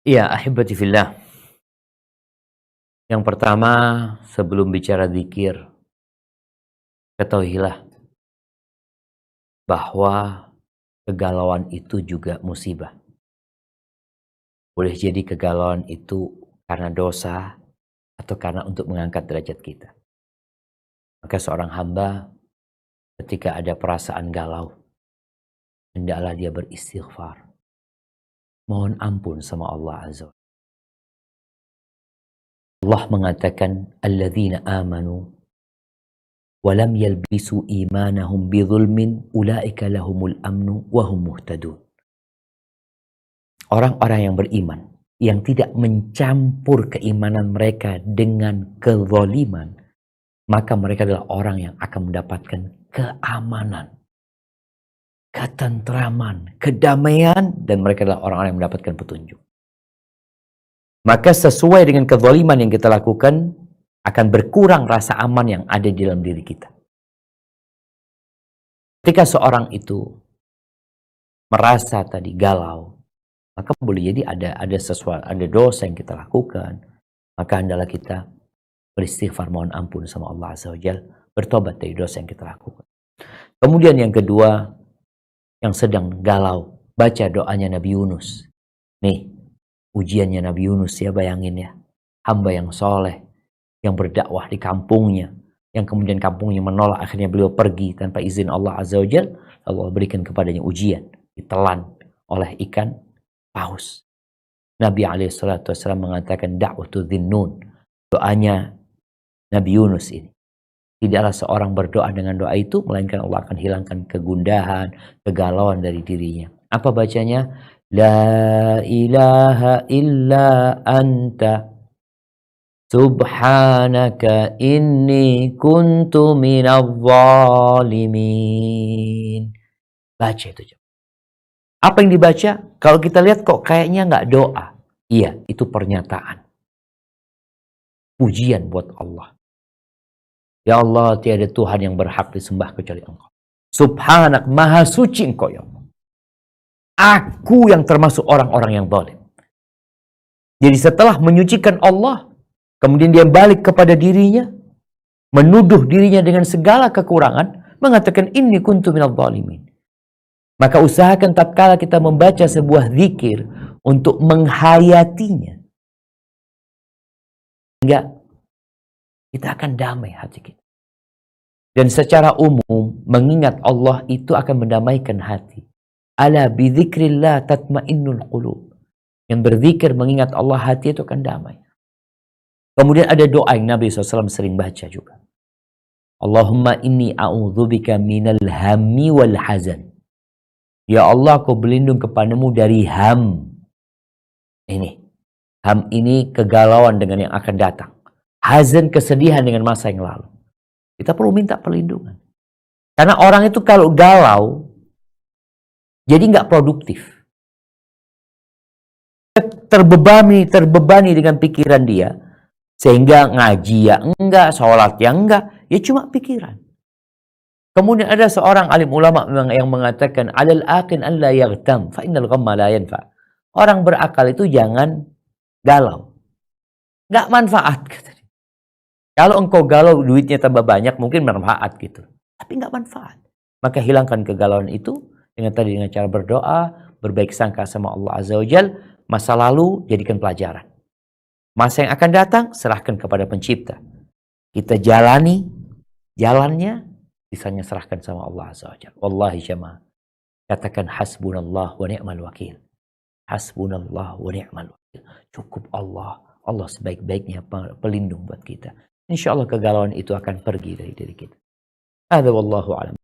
Iya, ahibati fillah. Yang pertama, sebelum bicara dzikir, ketahuilah bahwa kegalauan itu juga musibah. Boleh jadi kegalauan itu karena dosa atau karena untuk mengangkat derajat kita. Maka seorang hamba ketika ada perasaan galau, hendaklah dia beristighfar. Mohon ampun sama Allah Azza wa Jalla. Allah mengatakan, "Alladzina amanu walam yalbisu imanahum bidzulmin ulaika lahumul amnu wa hum muhtadun." Orang-orang yang beriman yang tidak mencampur keimanan mereka dengan kezaliman, maka mereka adalah orang yang akan mendapatkan keamanan, ketentraman, kedamaian, dan mereka adalah orang-orang yang mendapatkan petunjuk. Maka sesuai dengan kezaliman yang kita lakukan, akan berkurang rasa aman yang ada di dalam diri kita. Ketika seorang itu merasa tadi galau, maka boleh jadi ada sesuatu, ada dosa yang kita lakukan, maka hendaklah kita beristighfar, mohon ampun sama Allah Azza wa Jalla, bertobat dari dosa yang kita lakukan. Kemudian yang kedua, yang sedang galau, baca doanya Nabi Yunus. Nih, ujiannya Nabi Yunus ya, bayangin ya. Hamba yang soleh, yang berdakwah di kampungnya, yang kemudian kampungnya menolak, akhirnya beliau pergi tanpa izin Allah Azza wa Jalla. Allah berikan kepadanya ujian, ditelan oleh ikan paus. Nabi SAW mengatakan da'watu dhinnun, doanya Nabi Yunus ini. Tidaklah seorang berdoa dengan doa itu, melainkan Allah akan hilangkan kegundahan, kegalauan dari dirinya. Apa bacanya? La ilaha illa anta subhanaka inni kuntu minadh dhalimin. Baca itu. Apa yang dibaca? Kalau kita lihat kok kayaknya nggak doa. Iya, itu pernyataan. Pujian buat Allah. Ya Allah, tiada Tuhan yang berhak disembah kecuali Engkau. Subhanak, maha suci Engkau ya Allah. Aku yang termasuk orang-orang yang zalim. Jadi setelah menyucikan Allah, kemudian dia balik kepada dirinya, menuduh dirinya dengan segala kekurangan, mengatakan inni kuntu minadh dhalimin. Maka usahakan tatkala kita membaca sebuah zikir untuk menghayatinya. Enggak, kita akan damai hati kita. Dan secara umum, mengingat Allah itu akan mendamaikan hati. Ala bidzikrillah tatmainnul qulub. Yang berzikir mengingat Allah, hati itu akan damai. Kemudian ada doa yang Nabi SAW sering baca juga. Allahumma inni a'udzubika minal hammi wal hazan. Ya Allah, aku berlindung kepadamu dari ham. Ini. Ham ini kegalauan dengan yang akan datang. Hazan, kesedihan dengan masa yang lalu. Kita perlu minta perlindungan. Karena orang itu kalau galau, jadi nggak produktif. Terbebani dengan pikiran dia. Sehingga ngaji ya enggak, sholat ya enggak, ya cuma pikiran. Kemudian ada seorang alim ulama yang mengatakan, alal aqil an la yaghtam, fa innal ghamma la yanfa. Orang berakal itu jangan galau. Nggak manfaat, kata dia. Kalau engkau galau, duitnya tambah banyak, mungkin bermanfaat gitu. Tapi nggak manfaat. Maka hilangkan kegalauan itu dengan cara berdoa, berbaik sangka sama Allah Azza wa Jalla. Masa lalu jadikan pelajaran. Masa yang akan datang serahkan kepada Pencipta. Kita jalani jalannya, sisanya serahkan sama Allah Azza wa Jalla. Wallahi jamaah, katakan hasbunallah wa ni'mal wakil. Hasbunallah wa ni'mal wakil. Cukup Allah. Allah sebaik-baiknya pelindung buat kita. Insya Allah kegalauan itu akan pergi dari diri kita. Hadza wallahu a'lam.